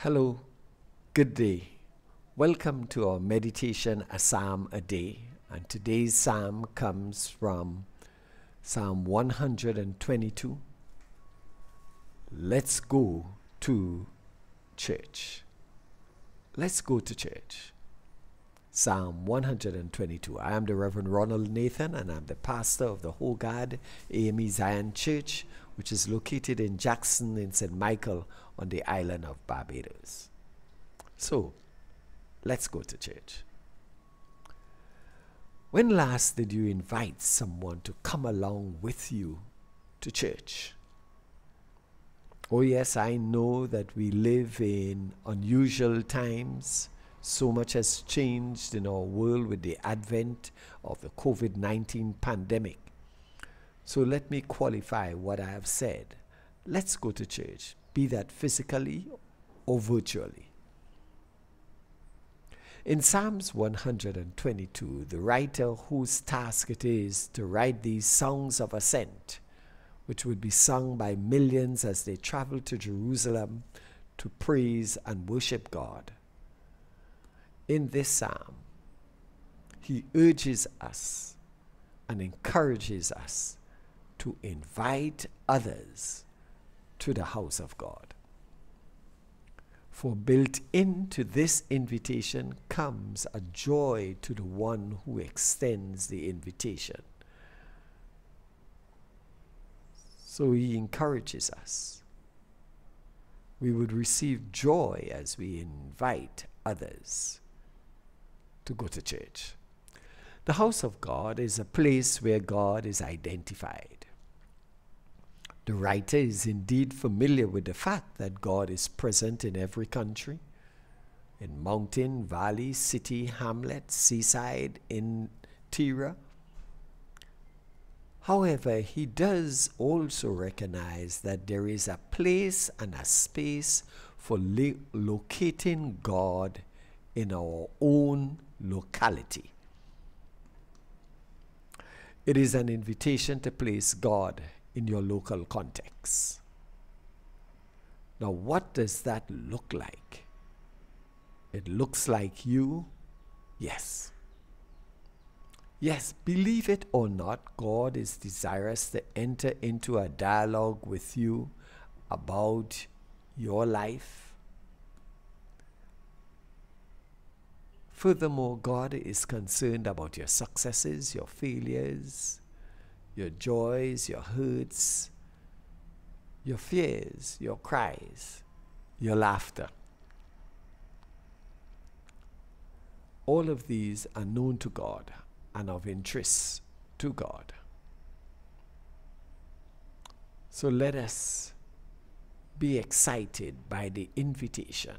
Hello, good day. Welcome to our meditation, a psalm a day. And today's psalm comes from Psalm 122. Let's go to church. Let's go to church. Psalm 122. I am the Reverend Ronald Nathan, and I'm the pastor of the Whole God AME Zion Church, which is located in Jackson in St. Michael on the island of Barbados. So, let's go to church. When last did you invite someone to come along with you to church? Oh yes, I know that we live in unusual times. So much has changed in our world with the advent of the COVID-19 pandemic. So let me qualify what I have said. Let's go to church, be that physically or virtually. In Psalms 122, the writer whose task it is to write these songs of ascent, which would be sung by millions as they travel to Jerusalem to praise and worship God. In this psalm, he urges us and encourages us to invite others to the house of God. For built into this invitation comes a joy to the one who extends the invitation. So he encourages us. We would receive joy as we invite others to go to church. The house of God is a place where God is identified. The writer is indeed familiar with the fact that God is present in every country, in mountain, valley, city, hamlet, seaside, interior. However, he does also recognize that there is a place and a space for locating God in our own locality. It is an invitation to place God in your local context. Now, what does that look like? It looks like you, yes. Yes, believe it or not, God is desirous to enter into a dialogue with you about your life. Furthermore, God is concerned about your successes, your failures, your joys, your hurts, your fears, your cries, your laughter. All of these are known to God and of interest to God. So let us be excited by the invitation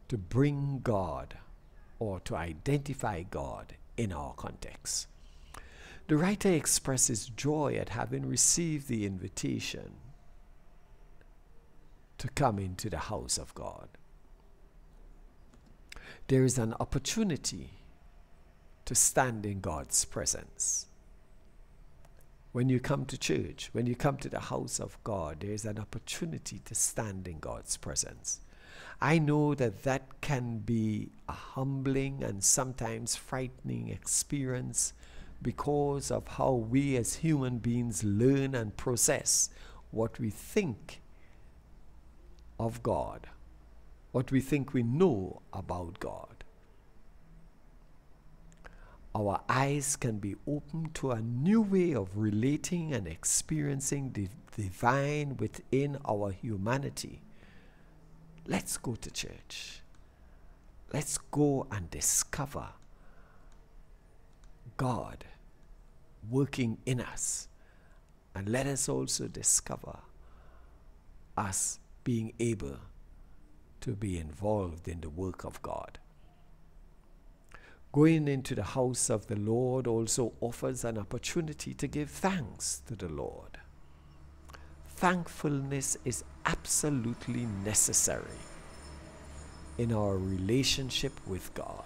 to bring God or to identify God in our context. The writer expresses joy at having received the invitation to come into the house of God. There is an opportunity to stand in God's presence. When you come to church, when you come to the house of God, there is an opportunity to stand in God's presence. I know that that can be a humbling and sometimes frightening experience because of how we as human beings learn and process what we think of God, what we think we know about God. Our eyes can be opened to a new way of relating and experiencing the divine within our humanity. Let's go to church. Let's go and discover God working in us. And let us also discover us being able to be involved in the work of God. Going into the house of the Lord also offers an opportunity to give thanks to the Lord. Thankfulness is absolutely necessary in our relationship with God.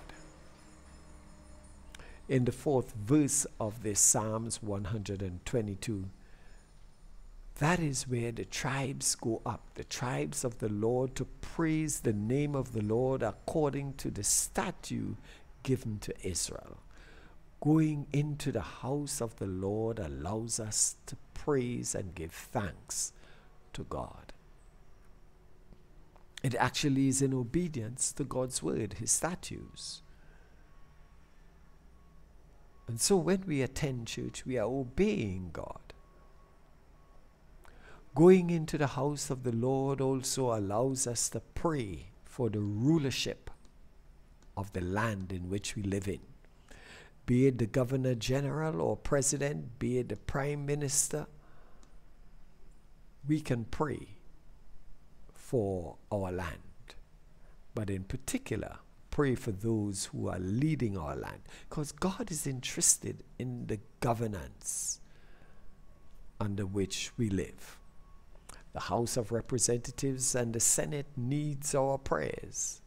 In the 4th verse of this Psalms 122, That is where the tribes go up, the tribes of the Lord, to praise the name of the Lord according to the statute given to Israel. Going into the house of the Lord allows us to praise and give thanks to God. It actually is in obedience to God's word, his statutes. And so when we attend church, we are obeying God. Going into the house of the Lord also allows us to pray for the rulership of the land in which we live in. Be it the governor general or president, be it the prime minister, we can pray for our land. But in particular, pray for those who are leading our land, because God is interested in the governance under which we live. The House of Representatives and the Senate needs our prayers.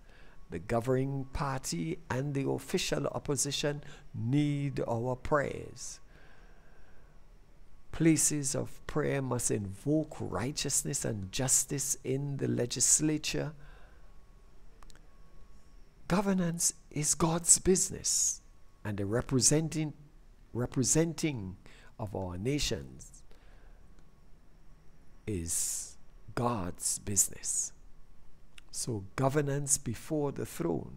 The governing party and the official opposition need our prayers. Places of prayer must invoke righteousness and justice in the legislature. Governance is God's business, and the representing of our nations is God's business. So governance before the throne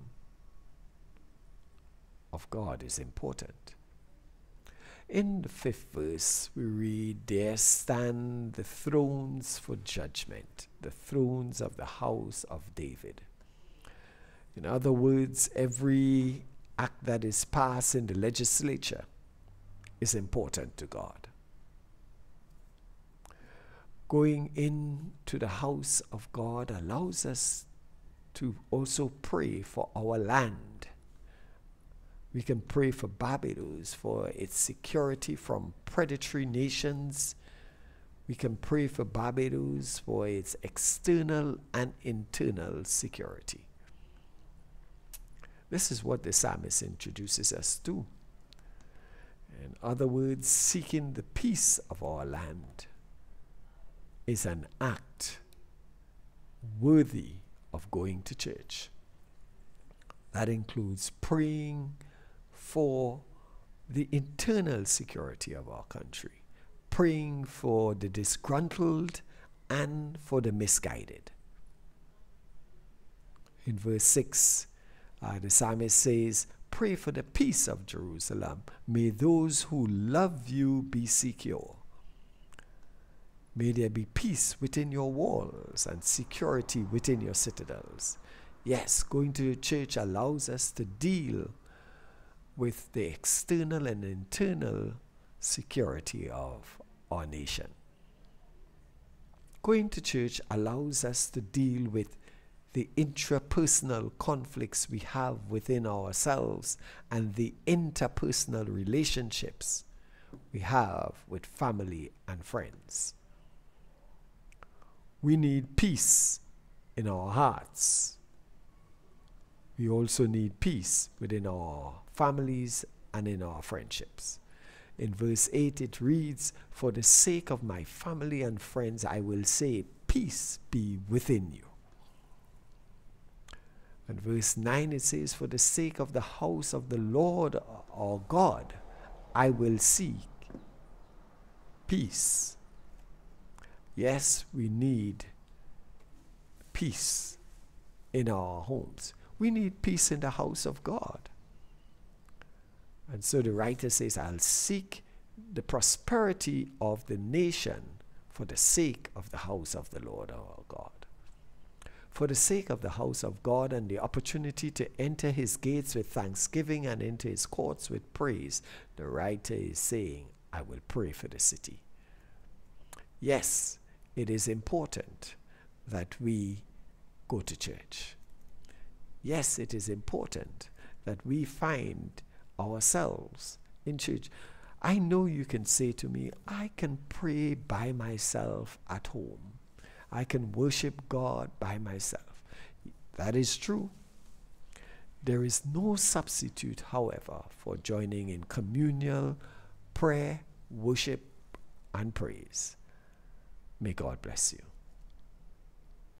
of God is important. In the 5th verse, we read, "There stand the thrones for judgment, the thrones of the house of David." In other words, every act that is passed in the legislature is important to God. Going into the house of God allows us to also pray for our land. We can pray for Barbados, for its security from predatory nations. We can pray for Barbados for its external and internal security. This is what the psalmist introduces us to. In other words, seeking the peace of our land is an act worthy of going to church. That includes praying for the internal security of our country, praying for the disgruntled and for the misguided. In verse 6, the psalmist says, "Pray for the peace of Jerusalem. May those who love you be secure. May there be peace within your walls and security within your citadels." Yes, going to the church allows us to deal with the external and internal security of our nation. Going to church allows us to deal with the intrapersonal conflicts we have within ourselves and the interpersonal relationships we have with family and friends. We need peace in our hearts. We also need peace within our families and in our friendships. In verse 8 it reads, "For the sake of my family and friends, I will say, peace be within you." And verse 9 it says, "For the sake of the house of the Lord our God, I will seek peace." Yes, we need peace in our homes. We need peace in the house of God. And so the writer says, "I'll seek the prosperity of the nation for the sake of the house of the Lord our God." For the sake of the house of God and the opportunity to enter his gates with thanksgiving and into his courts with praise, the writer is saying, I will pray for the city. Yes, it is important that we go to church. Yes, it is important that we find ourselves in church. I know you can say to me, I can pray by myself at home. I can worship God by myself. That is true. There is no substitute, however, for joining in communal prayer, worship, and praise. May God bless you.